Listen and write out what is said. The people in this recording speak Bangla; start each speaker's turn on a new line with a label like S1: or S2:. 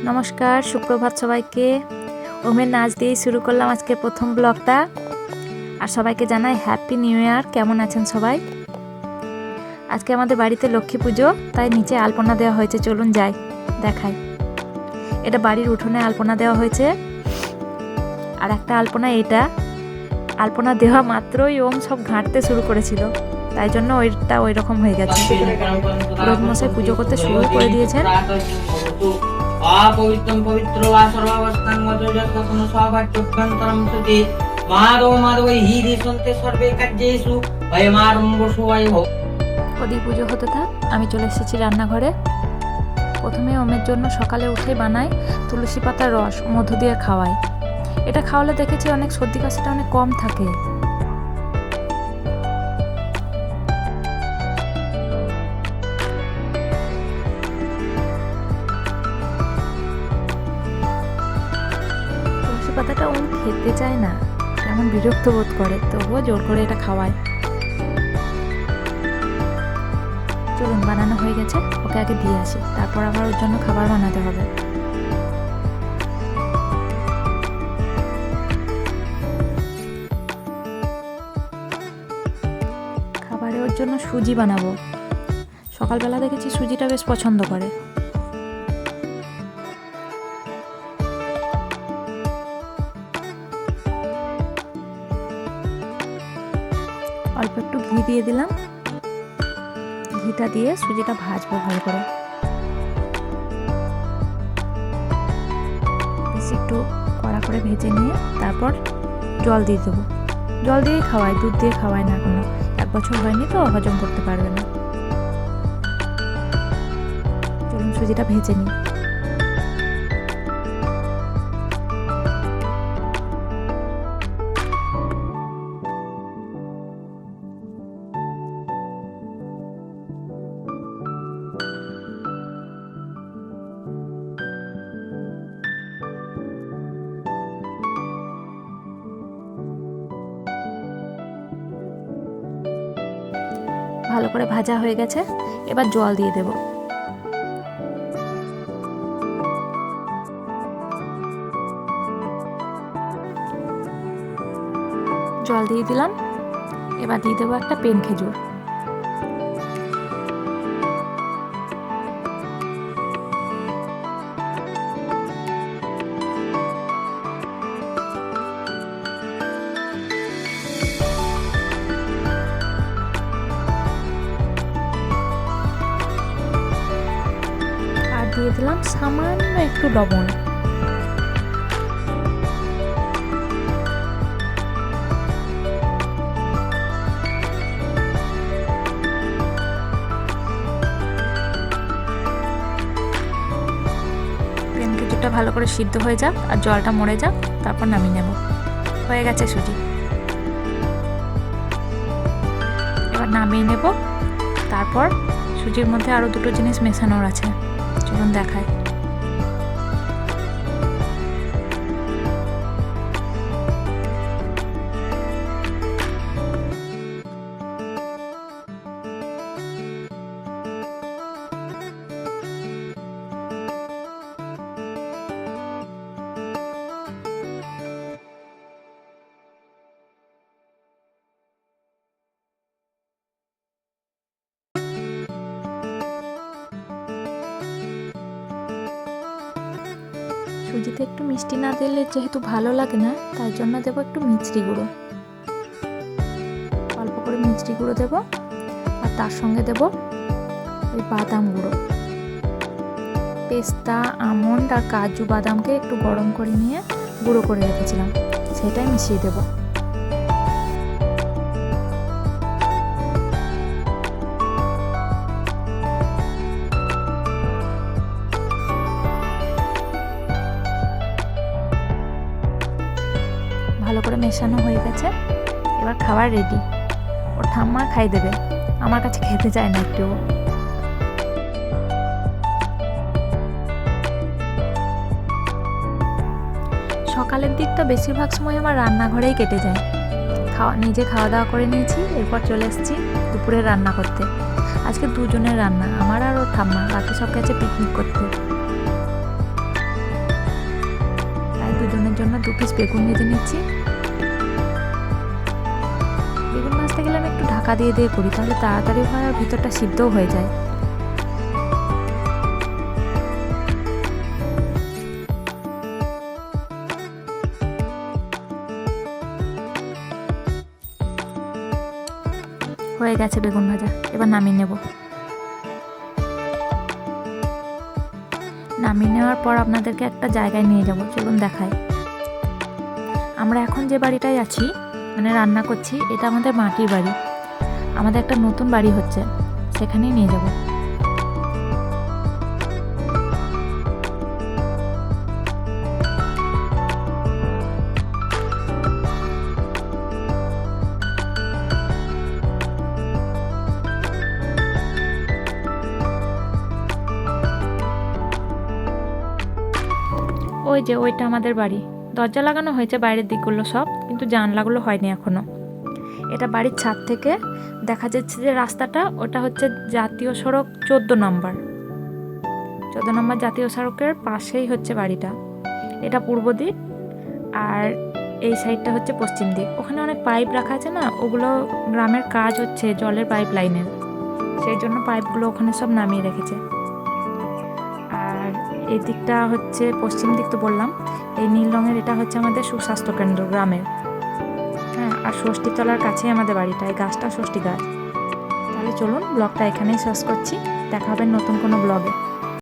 S1: নমস্কার, সুপ্রভাত সবাইকে। ওমের নাচ দিয়েই শুরু করলাম আজকে প্রথম ব্লগটা। আর সবাইকে জানাই হ্যাপি নিউ ইয়ার। কেমন আছেন সবাই? আজকে আমাদের বাড়িতে লক্ষ্মী পুজো, তাই নিচে আলপনা দেওয়া হয়েছে। চলুন যাই, দেখাই। এটা বাড়ির উঠোনে আলপনা দেওয়া হয়েছে। আর একটা আলপনা এটা, আলপনা দেওয়া মাত্রই ওম সব ঘাঁটতে শুরু করেছিল, তাই জন্য ওইটা ওই রকম হয়ে গেছে। পুরোহিত মশাই পুজো করতে শুরু করে দিয়েছেন।
S2: অপবিত্রম পবিত্র বা সর্বাবস্থান মজুজতন সভাজ্যভ্যন্তরম সুতি মাধব মাধব হিরি সন্তে সর্বে কার্যেষু ভয়মারম্ভসু ভয়।
S1: ওদিকে পুজো হতে থাক, আমি চলে এসেছি রান্নাঘরে। প্রথমে ওমের জন্য সকালে উঠে বানাই তুলসী পাতার রস, মধু দিয়ে খাওয়াই। এটা খাওয়ালে দেখেছি অনেক সর্দি কাশিটা অনেক কম থাকে। তুলসী পাতাটা ওম খেতে চায় না, কেমন বিরক্ত বোধ করে, তবুও জোর করে এটা খাওয়ায়। চলুন, বানানো হয়ে গেছে, ওকে আগে দিয়ে আসি, তারপর আবার ওর জন্য খাবার বানাতে হবে। খাবারে ওর জন্য সুজি বানাবো। সকালবেলা দেখেছি সুজিটা বেশ পছন্দ করে। অল্প একটু ঘি দিয়ে দিলাম। ঘিটা দিয়ে সুজিটা ভাজবো ভালো করে, বেশ একটু কড়া করে ভেজে নিয়ে তারপর জল দিয়ে দেবো। জল দিয়েই খাওয়াই, দুধ দিয়ে খাওয়াই না এখনো। 1 বছর হয়নি তো, হজম করতে পারবে না। চলুন সুজিটা ভেজে নিই। ভালো করে ভাজা হয়ে গেছে, এবার জল দিয়ে দেব। জল দিয়ে দিলাম, এবার দিয়ে দেবো একটা পেন খেজুর। দিয়ে দিলাম সামান্য একটু লবণ। পেন খেজুরটা ভালো করে সিদ্ধ হয়ে যাক আর জলটা মরে যাক, তারপর নামিয়ে নেব। হয়ে গেছে সুজি, এবার নামিয়ে নেব। তারপর সুজির মধ্যে আরো দুটো জিনিস মেশানোর আছে, চলুন দেখাই। সুজিতে একটু মিষ্টি না দিলে যেহেতু ভালো লাগে না, তাই জন্য দেবো একটু মিষ্টি গুঁড়ো। অল্প করে মিষ্টি গুঁড়ো দেবো, আর তার সঙ্গে দেবো ওই বাদাম গুঁড়ো। পেস্তা, আমন্ড আর কাজু বাদামকে একটু গরম করে নিয়ে গুঁড়ো করে রেখেছিলাম, সেটাই মিশিয়ে দেবো। ভালো করে মেশানো হয়ে গেছে, এবার খাবার রেডি। ওর ঠাম্মা খাই দেবে, আমার কাছে খেতে চায় না একটু। সকালের দিকটা বেশিরভাগ সময় আমার রান্নাঘরেই কেটে যায়। নিজে খাওয়া দাওয়া করে নিয়েছি, এরপর চলে এসেছি দুপুরে রান্না করতে। আজকে দুজনের রান্না, আমার আর ওর ঠাম্মা, বাকি সব গেছে পিকনিক করতে। দুজনের জন্য 2 পিস বেগুন ভেজে নিচ্ছি। বেগুন ভাজতে গেলে আমি একটু ঢাকা দিয়ে দিয়ে করি, তাহলে তাড়াতাড়ি হয় আর ভিতরটা সিদ্ধও হয়ে যায়। হয়ে গেছে বেগুন ভাজা, এবার নামিয়ে নেব। নামিয়ে নেওয়ার পর আপনাদেরকে একটা জায়গায় নিয়ে যাব, চলুন দেখাই। আমরা এখন যে বাড়িটায় আছি, মানে রান্না করছি, এটা আমাদের মাটির বাড়ি। আমাদের একটা নতুন বাড়ি হচ্ছে, সেখানেই নিয়ে যাব। ওই যে ওইটা আমাদের বাড়ি। দরজা লাগানো হয়েছে বাইরের দিকগুলো সব, কিন্তু জানলাগুলো হয়নি এখনো। এটা বাড়ির ছাদ থেকে দেখা যাচ্ছে যে রাস্তাটা, ওটা হচ্ছে জাতীয় সড়ক 14 নম্বর জাতীয় সড়কের পাশেই হচ্ছে বাড়িটা। এটা পূর্ব দিক, আর এই সাইডটা হচ্ছে পশ্চিম দিক। ওখানে অনেক পাইপ রাখা আছে না, ওগুলো গ্রামের কাজ হচ্ছে জলের পাইপ লাইনের, সেই জন্য পাইপগুলো ওখানে সব নামিয়ে রেখেছে। আর এই দিকটা হচ্ছে পশ্চিম দিক, তো বললাম। এই নীল রঙের এটা হচ্ছে আমাদের সুস্বাস্থ্য কেন্দ্র গ্রামের। হ্যাঁ, আর ষষ্ঠীতলার কাছেই আমাদের বাড়িটা, এই গাছটা ষষ্ঠী গাছ। তাহলে চলুন, ব্লগটা এখানেই শেষ করছি। দেখা হবে নতুন কোনো ব্লগে।